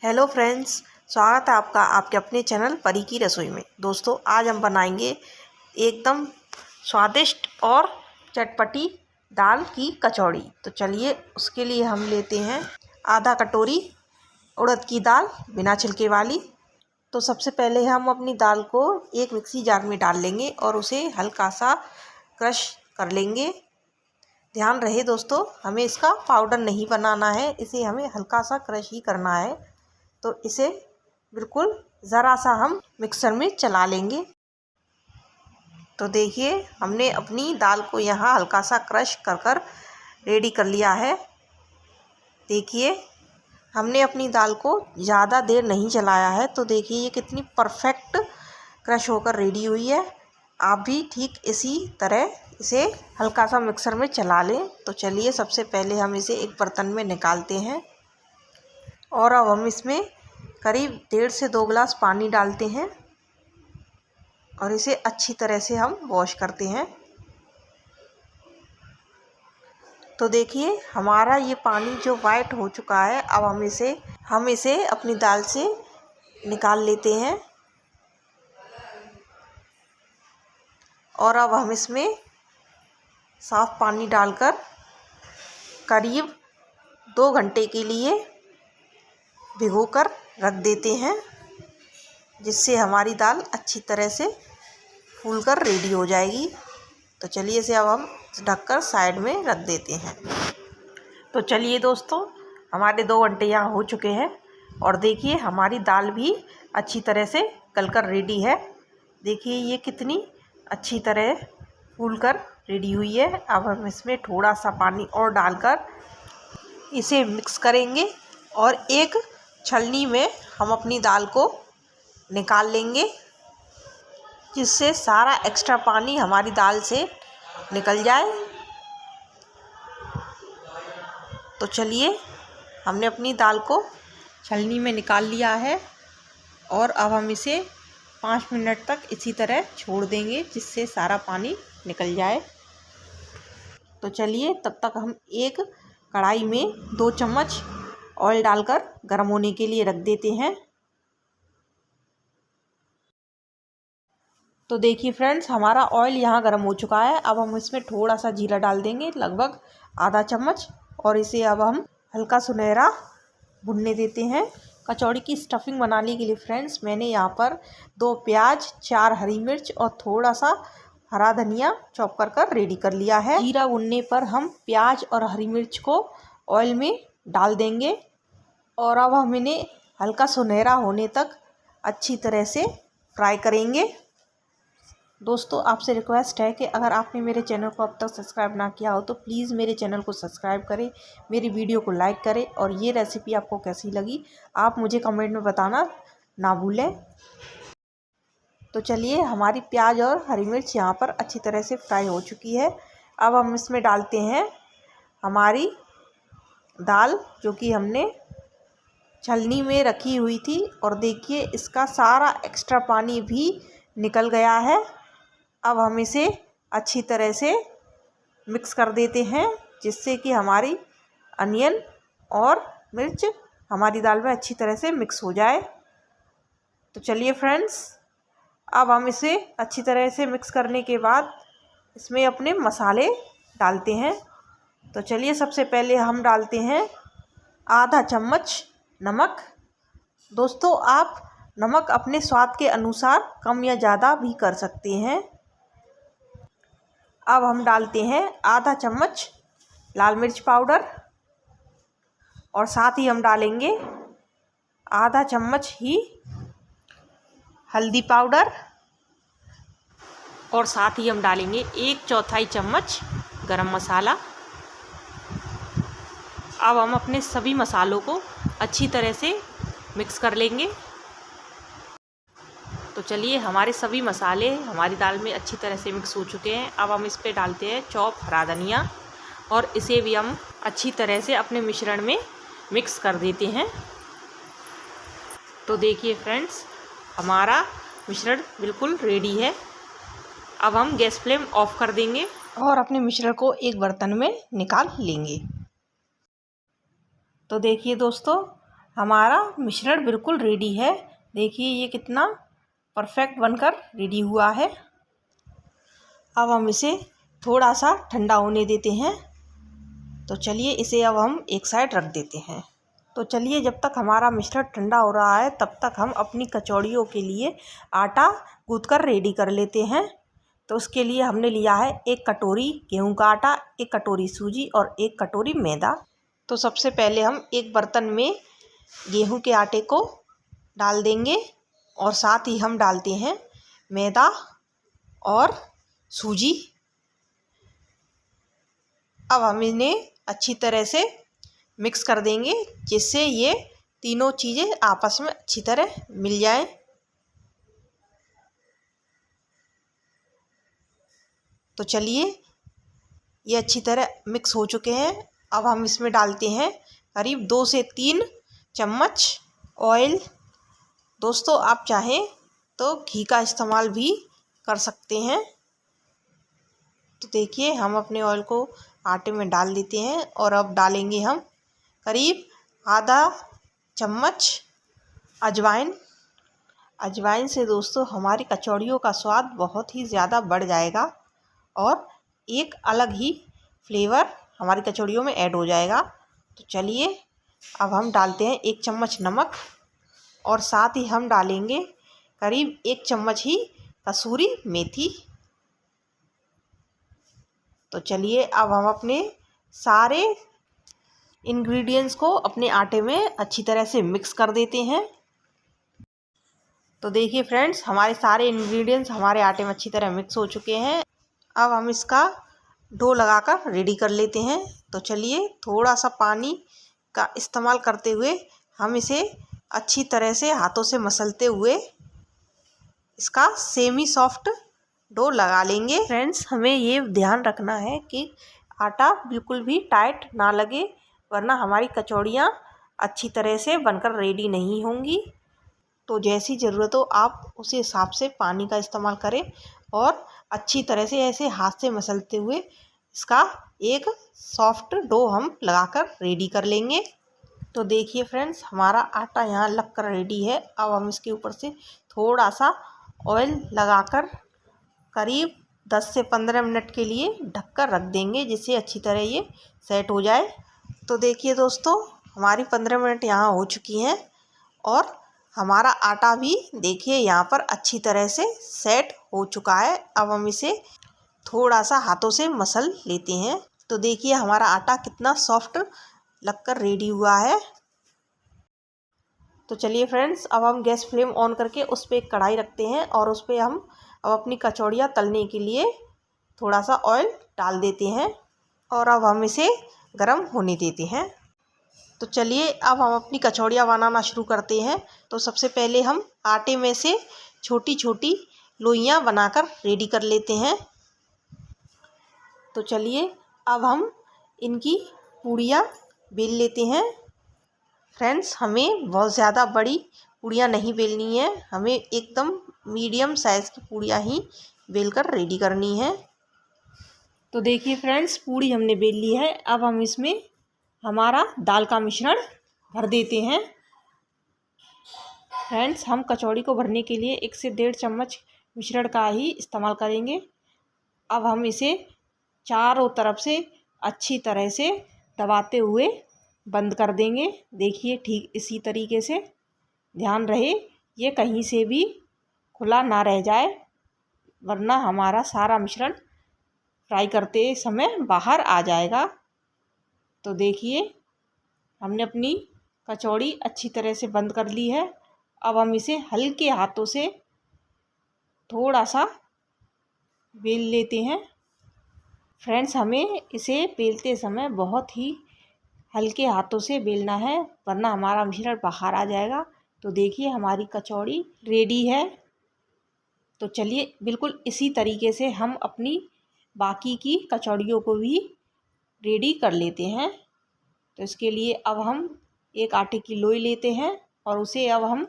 Hello friends, स्वागत है आपका आपके अपने चैनल परी की रसोई में। दोस्तों, आज हम बनाएंगे एकदम स्वादिष्ट और चटपटी दाल की कचौड़ी। तो चलिए, उसके लिए हम लेते हैं आधा कटोरी उड़द की दाल बिना छिलके वाली। तो सबसे पहले हम अपनी दाल को एक मिक्सी जार में डाल लेंगे और उसे हल्का सा क्रश कर लेंगे। ध्यान रहे दोस्तों, हमें इसका पाउडर नहीं बनाना है, इसे हमें हल्का सा क्रश ही करना है। तो इसे बिल्कुल ज़रा सा हम मिक्सर में चला लेंगे। तो देखिए, हमने अपनी दाल को यहाँ हल्का सा क्रश कर कर रेडी कर लिया है। देखिए, हमने अपनी दाल को ज़्यादा देर नहीं चलाया है। तो देखिए, ये कितनी परफेक्ट क्रश होकर रेडी हुई है। आप भी ठीक इसी तरह इसे हल्का सा मिक्सर में चला लें। तो चलिए, सबसे पहले हम इसे एक बर्तन में निकालते हैं और अब हम इसमें करीब 1.5 से 2 गिलास पानी डालते हैं और इसे अच्छी तरह से हम वॉश करते हैं। तो देखिए, हमारा ये पानी जो वाइट हो चुका है। अब हम इसे अपनी दाल से निकाल लेते हैं और अब हम इसमें साफ़ पानी डालकर करीब 2 घंटे के लिए भिगोकर रख देते हैं, जिससे हमारी दाल अच्छी तरह से फूलकर रेडी हो जाएगी। तो चलिए, इसे अब हम ढककर साइड में रख देते हैं। तो चलिए दोस्तों, हमारे 2 घंटे यहाँ हो चुके हैं और देखिए, हमारी दाल भी अच्छी तरह से गलकर रेडी है। देखिए, ये कितनी अच्छी तरह फूलकर रेडी हुई है। अब हम इसमें थोड़ा सा पानी और डालकर इसे मिक्स करेंगे और एक छलनी में हम अपनी दाल को निकाल लेंगे, जिससे सारा एक्स्ट्रा पानी हमारी दाल से निकल जाए। तो चलिए, हमने अपनी दाल को छलनी में निकाल लिया है और अब हम इसे 5 मिनट तक इसी तरह छोड़ देंगे, जिससे सारा पानी निकल जाए। तो चलिए, तब तक हम एक कढ़ाई में 2 चम्मच ऑयल डालकर गर्म होने के लिए रख देते हैं। तो देखिए फ्रेंड्स, हमारा ऑयल यहाँ गर्म हो चुका है। अब हम इसमें थोड़ा सा जीरा डाल देंगे, लगभग आधा चम्मच, और इसे अब हम हल्का सुनहरा भुनने देते हैं। कचौड़ी की स्टफिंग बनाने के लिए फ्रेंड्स, मैंने यहाँ पर 2 प्याज, 4 हरी मिर्च और थोड़ा सा हरा धनिया चॉप कर रेडी कर लिया है। जीरा भुनने पर हम प्याज और हरी मिर्च को ऑयल में डाल देंगे और अब हम इन्हें हल्का सुनहरा होने तक अच्छी तरह से फ्राई करेंगे। दोस्तों, आपसे रिक्वेस्ट है कि अगर आपने मेरे चैनल को अब तक सब्सक्राइब ना किया हो तो प्लीज़ मेरे चैनल को सब्सक्राइब करें, मेरी वीडियो को लाइक करें और ये रेसिपी आपको कैसी लगी आप मुझे कमेंट में बताना ना भूलें। तो चलिए, हमारी प्याज और हरी मिर्च यहाँ पर अच्छी तरह से फ्राई हो चुकी है। अब हम इसमें डालते हैं हमारी दाल, जो कि हमने छलनी में रखी हुई थी, और देखिए, इसका सारा एक्स्ट्रा पानी भी निकल गया है। अब हम इसे अच्छी तरह से मिक्स कर देते हैं, जिससे कि हमारी अनियन और मिर्च हमारी दाल में अच्छी तरह से मिक्स हो जाए। तो चलिए फ्रेंड्स, अब हम इसे अच्छी तरह से मिक्स करने के बाद इसमें अपने मसाले डालते हैं। तो चलिए, सबसे पहले हम डालते हैं आधा चम्मच नमक। दोस्तों, आप नमक अपने स्वाद के अनुसार कम या ज़्यादा भी कर सकते हैं। अब हम डालते हैं आधा चम्मच लाल मिर्च पाउडर और साथ ही हम डालेंगे आधा चम्मच ही हल्दी पाउडर और साथ ही हम डालेंगे 1/4 चम्मच गरम मसाला। अब हम अपने सभी मसालों को अच्छी तरह से मिक्स कर लेंगे। तो चलिए, हमारे सभी मसाले हमारी दाल में अच्छी तरह से मिक्स हो चुके हैं। अब हम इस पे डालते हैं चॉप हरा धनिया और इसे भी हम अच्छी तरह से अपने मिश्रण में मिक्स कर देते हैं। तो देखिए फ्रेंड्स, हमारा मिश्रण बिल्कुल रेडी है। अब हम गैस फ्लेम ऑफ कर देंगे और अपने मिश्रण को एक बर्तन में निकाल लेंगे। तो देखिए दोस्तों, हमारा मिश्रण बिल्कुल रेडी है। देखिए ये कितना परफेक्ट बनकर रेडी हुआ है। अब हम इसे थोड़ा सा ठंडा होने देते हैं। तो चलिए इसे अब हम एक साइड रख देते हैं। तो चलिए जब तक हमारा मिश्रण ठंडा हो रहा है तब तक हम अपनी कचौड़ियों के लिए आटा गूँथकर रेडी कर लेते हैं। तो उसके लिए हमने लिया है 1 कटोरी गेहूं का आटा, 1 कटोरी सूजी और 1 कटोरी मैदा। तो सबसे पहले हम एक बर्तन में गेहूं के आटे को डाल देंगे और साथ ही हम डालते हैं मैदा और सूजी। अब हम इन्हें अच्छी तरह से मिक्स कर देंगे जिससे ये तीनों चीज़ें आपस में अच्छी तरह मिल जाएं। तो चलिए ये अच्छी तरह मिक्स हो चुके हैं। अब हम इसमें डालते हैं करीब 2 से 3 चम्मच ऑयल। दोस्तों आप चाहें तो घी का इस्तेमाल भी कर सकते हैं। तो देखिए हम अपने ऑयल को आटे में डाल देते हैं और अब डालेंगे हम करीब आधा चम्मच अजवाइन। अजवाइन से दोस्तों हमारी कचौड़ियों का स्वाद बहुत ही ज़्यादा बढ़ जाएगा और एक अलग ही फ्लेवर हमारी कचौड़ियों में ऐड हो जाएगा। तो चलिए अब हम डालते हैं 1 चम्मच नमक और साथ ही हम डालेंगे करीब 1 चम्मच ही कसूरी मेथी। तो चलिए अब हम अपने सारे इंग्रेडिएंट्स को अपने आटे में अच्छी तरह से मिक्स कर देते हैं। तो देखिए फ्रेंड्स हमारे सारे इंग्रेडिएंट्स हमारे आटे में अच्छी तरह मिक्स हो चुके हैं। अब हम इसका डो लगाकर रेडी कर लेते हैं। तो चलिए थोड़ा सा पानी का इस्तेमाल करते हुए हम इसे अच्छी तरह से हाथों से मसलते हुए इसका सेमी सॉफ्ट डो लगा लेंगे। फ्रेंड्स हमें ये ध्यान रखना है कि आटा बिल्कुल भी टाइट ना लगे वरना हमारी कचौड़ियाँ अच्छी तरह से बनकर रेडी नहीं होंगी। तो जैसी ज़रूरत हो आप उसी हिसाब से पानी का इस्तेमाल करें और अच्छी तरह से ऐसे हाथ से मसलते हुए इसका एक सॉफ्ट डो हम लगाकर रेडी कर लेंगे। तो देखिए फ्रेंड्स हमारा आटा यहाँ लगकर रेडी है। अब हम इसके ऊपर से थोड़ा सा ऑयल लगाकर करीब 10 से 15 मिनट के लिए ढककर रख देंगे जिससे अच्छी तरह ये सेट हो जाए। तो देखिए दोस्तों हमारी 15 मिनट यहाँ हो चुकी हैं और हमारा आटा भी देखिए यहाँ पर अच्छी तरह से सेट हो चुका है। अब हम इसे थोड़ा सा हाथों से मसल लेते हैं। तो देखिए हमारा आटा कितना सॉफ्ट लगकर रेडी हुआ है। तो चलिए फ्रेंड्स अब हम गैस फ्लेम ऑन करके उस पर एक कढ़ाई रखते हैं और उस पर हम अब अपनी कचौड़ियाँ तलने के लिए थोड़ा सा ऑयल डाल देते हैं और अब हम इसे गर्म होने देते हैं। तो चलिए अब हम अपनी कचौड़ियाँ बनाना शुरू करते हैं। तो सबसे पहले हम आटे में से छोटी छोटी लोइयाँ बनाकर रेडी कर लेते हैं। तो चलिए अब हम इनकी पूड़ियाँ बेल लेते हैं। फ्रेंड्स हमें बहुत ज़्यादा बड़ी पूड़ियाँ नहीं बेलनी है, हमें एकदम मीडियम साइज़ की पूड़ियाँ ही बेलकर रेडी करनी है। तो देखिए फ्रेंड्स पूड़ी हमने बेल ली है। अब हम इसमें हमारा दाल का मिश्रण भर देते हैं। फ्रेंड्स हम कचौड़ी को भरने के लिए 1 से 1.5 चम्मच मिश्रण का ही इस्तेमाल करेंगे। अब हम इसे चारों तरफ से अच्छी तरह से दबाते हुए बंद कर देंगे। देखिए ठीक इसी तरीके से ध्यान रहे ये कहीं से भी खुला ना रह जाए वरना हमारा सारा मिश्रण फ्राई करते समय बाहर आ जाएगा। तो देखिए हमने अपनी कचौड़ी अच्छी तरह से बंद कर ली है। अब हम इसे हल्के हाथों से थोड़ा सा बेल लेते हैं। फ्रेंड्स हमें इसे बेलते समय बहुत ही हल्के हाथों से बेलना है वरना हमारा मिश्रण बाहर आ जाएगा। तो देखिए हमारी कचौड़ी रेडी है। तो चलिए बिल्कुल इसी तरीके से हम अपनी बाकी की कचौड़ियों को भी रेडी कर लेते हैं। तो इसके लिए अब हम एक आटे की लोई लेते हैं और उसे अब हम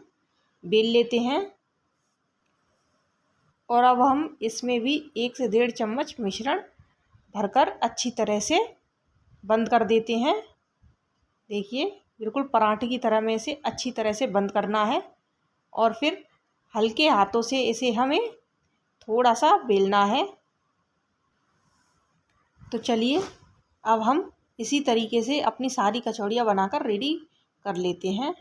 बेल लेते हैं और अब हम इसमें भी 1 से 1.5 चम्मच मिश्रण भरकर अच्छी तरह से बंद कर देते हैं। देखिए बिल्कुल पराठे की तरह में इसे अच्छी तरह से बंद करना है और फिर हल्के हाथों से इसे हमें थोड़ा सा बेलना है। तो चलिए अब हम इसी तरीके से अपनी सारी कचौड़ियाँ बनाकर रेडी कर लेते हैं।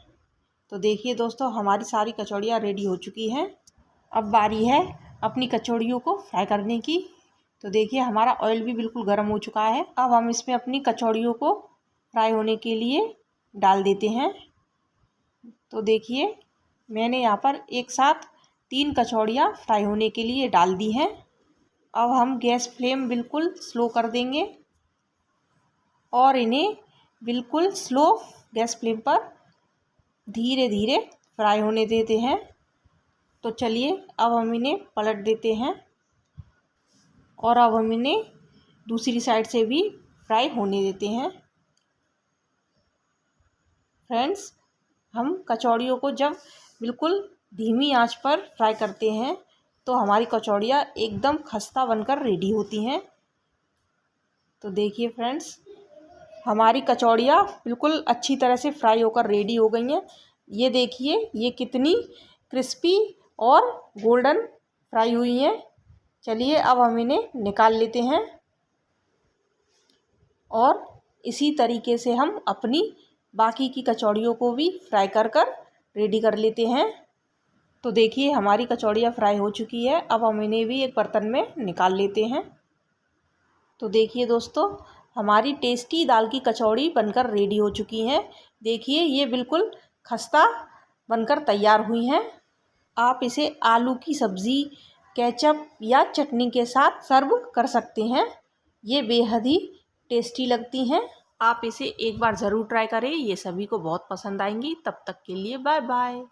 तो देखिए दोस्तों, हमारी सारी कचौड़ियाँ रेडी हो चुकी हैं। अब बारी है अपनी कचौड़ियों को फ्राई करने की। तो देखिए हमारा ऑयल भी बिल्कुल गर्म हो चुका है। अब हम इसमें अपनी कचौड़ियों को फ्राई होने के लिए डाल देते हैं। तो देखिए मैंने यहाँ पर एक साथ 3 कचौड़ियाँ फ्राई होने के लिए डाल दी हैं। अब हम गैस फ्लेम बिल्कुल स्लो कर देंगे और इन्हें बिल्कुल स्लो गैस फ्लेम पर धीरे धीरे फ्राई होने देते हैं। तो चलिए अब हम इन्हें पलट देते हैं और अब हम इन्हें दूसरी साइड से भी फ्राई होने देते हैं। फ्रेंड्स, हम कचौड़ियों को जब बिल्कुल धीमी आंच पर फ्राई करते हैं तो हमारी कचौड़ियाँ एकदम खस्ता बनकर रेडी होती हैं। तो देखिए फ्रेंड्स, हमारी कचौड़ियाँ बिल्कुल अच्छी तरह से फ्राई होकर रेडी हो गई हैं। ये देखिए ये कितनी क्रिस्पी और गोल्डन फ्राई हुई हैं। चलिए अब हम इन्हें निकाल लेते हैं और इसी तरीके से हम अपनी बाकी की कचौड़ियों को भी फ्राई कर रेडी कर लेते हैं। तो देखिए हमारी कचौड़ियाँ फ्राई हो चुकी है। अब हम इन्हें भी एक बर्तन में निकाल लेते हैं। तो देखिए दोस्तों, हमारी टेस्टी दाल की कचौड़ी बनकर रेडी हो चुकी हैं। देखिए ये बिल्कुल खस्ता बनकर तैयार हुई हैं। आप इसे आलू की सब्ज़ी, केचप या चटनी के साथ सर्व कर सकते हैं। ये बेहद ही टेस्टी लगती हैं। आप इसे एक बार ज़रूर ट्राई करें, ये सभी को बहुत पसंद आएंगी। तब तक के लिए बाय बाय।